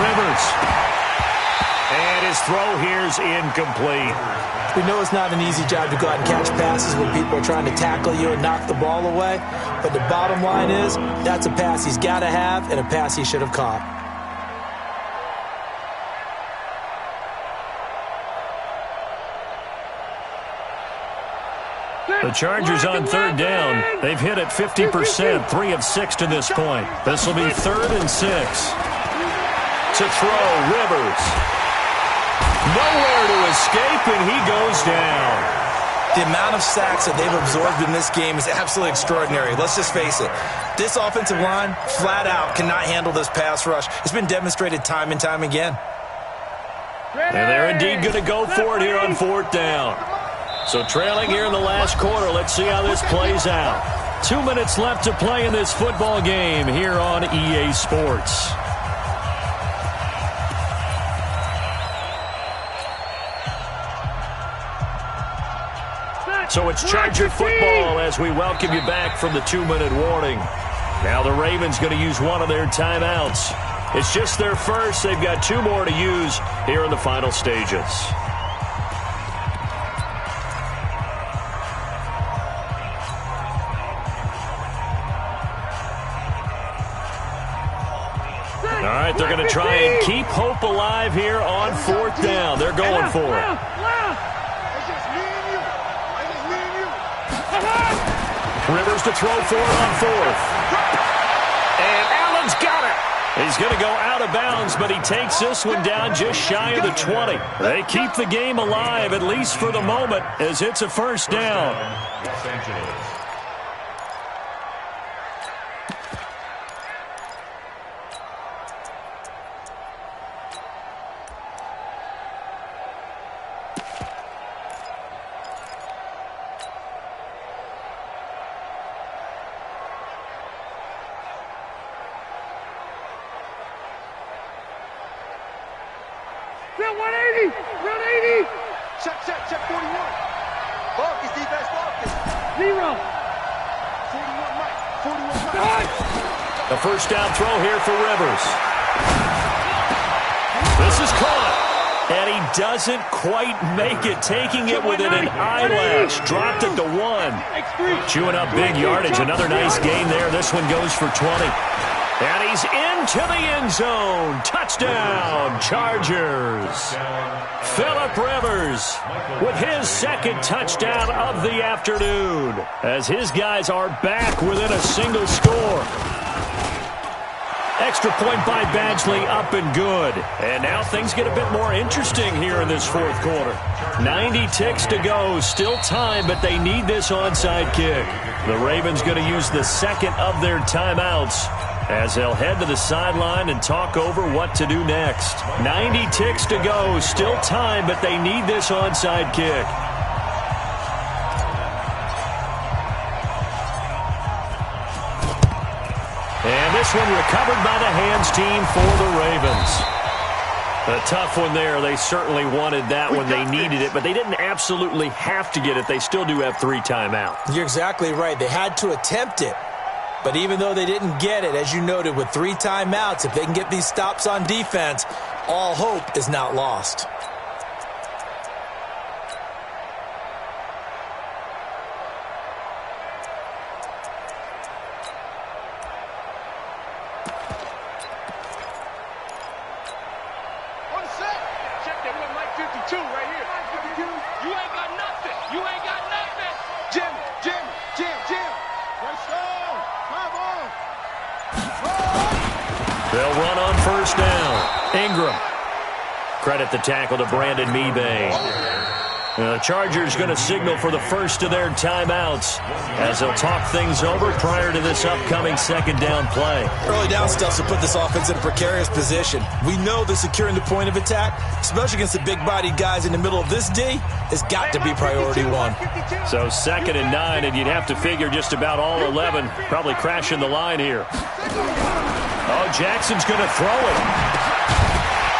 Rivers. And his throw here's incomplete. We know it's not an easy job to go out and catch passes when people are trying to tackle you and knock the ball away. But the bottom line is, that's a pass he's got to have and a pass he should have caught. The Chargers on 3rd down. They've hit it 50%, 3 of 6 to this point. This will be 3rd and 6. To throw, Rivers. Nowhere to escape, and he goes down. The amount of sacks that they've absorbed in this game is absolutely extraordinary. Let's just face it. This offensive line, flat out, cannot handle this pass rush. It's been demonstrated time and time again. And they're indeed going to go for it here on 4th down. So trailing here in the last quarter, let's see how this plays out. 2 minutes left to play in this football game here on EA Sports. So it's Charger football as we welcome you back from the 2-minute warning. Now the Ravens going to use one of their timeouts. It's just their first. They've got 2 more to use here in the final stages. All right, they're going to try and keep hope alive here on 4th down. They're going for it. Rivers to throw for it on 4th. And Allen's got it. He's going to go out of bounds, but he takes this one down just shy of the 20. They keep the game alive, at least for the moment, as it's a 1st down. Check 41. Marcus, defense, Marcus. 0. 41, Mike. 41, Mike. A 1st down throw here for Rivers. This is caught. And he doesn't quite make it, taking it within an eyelash. Dropped it to 1. Chewing up big yardage. Another nice gain there. This one goes for 20. And he's into the end zone. Touchdown, Chargers. Phillip Rivers with his 2nd touchdown of the afternoon, as his guys are back within a single score. Extra point by Badgley, up and good. And now things get a bit more interesting here in this 4th quarter. 90 ticks to go, still time, but they need this onside kick. The Ravens going to use the 2nd of their timeouts, as they'll head to the sideline and talk over what to do next. 90 ticks to go. Still time, but they need this onside kick. And this one recovered by the hands team for the Ravens. A tough one there. They certainly wanted that one. They needed it, but they didn't absolutely have to get it. They still do have 3 timeouts. You're exactly right. They had to attempt it. But even though they didn't get it, as you noted, with 3 timeouts, if they can get these stops on defense, all hope is not lost. 52 right here. 52. You ain't got nothing. You ain't got nothing. Jim. Right on. Come on. They'll run on first down. Ingram. Credit the tackle to Brandon Mebane. The Chargers going to signal for the first of their timeouts as they'll talk things over prior to this upcoming second down play. Early down stuff to put this offense in a precarious position. We know that securing the point of attack, especially against the big-bodied guys in the middle of this D, has got to be priority one. So 2nd and 9, and you'd have to figure just about all 11 probably crashing the line here. Oh, Jackson's going to throw it.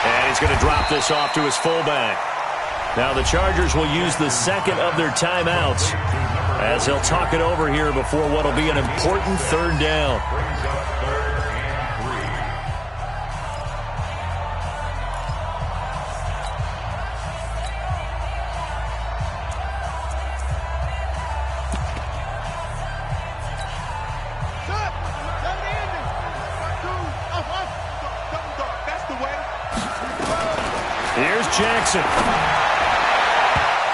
And he's going to drop this off to his fullback. Now the Chargers will use the second of their timeouts as they'll talk it over here before what will be an important third down. Here's Jackson.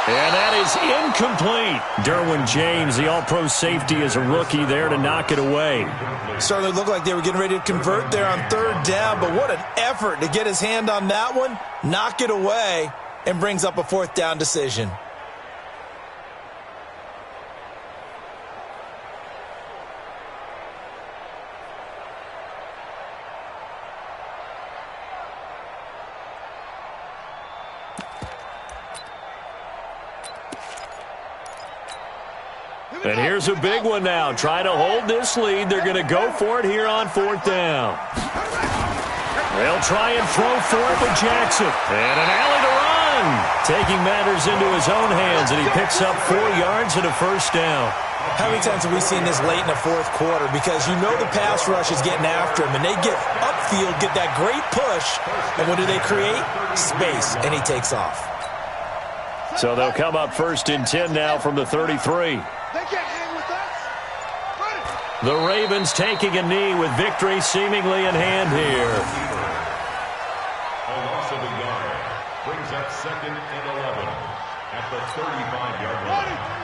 And that is incomplete. Derwin James, the all-pro safety, is a rookie there to knock it away. Certainly looked like they were getting ready to convert there on third down, but what an effort to get his hand on that one, knock it away, and brings up a fourth down decision. And here's a big one now. Trying to hold this lead. They're going to go for it here on fourth down. They'll try and throw for it with Jackson. And an alley to run. Taking matters into his own hands, and he picks up 4 yards and a first down. How many times have we seen this late in the fourth quarter? Because you know the pass rush is getting after him, and they get upfield, get that great push, and what do they create? Space, and he takes off. So they'll come up 1st and 10 now from the 33. They can't hang with us. Run it. The Ravens taking a knee with victory seemingly in hand here. A loss of a yard brings up 2nd and 11 at the 35-yard line.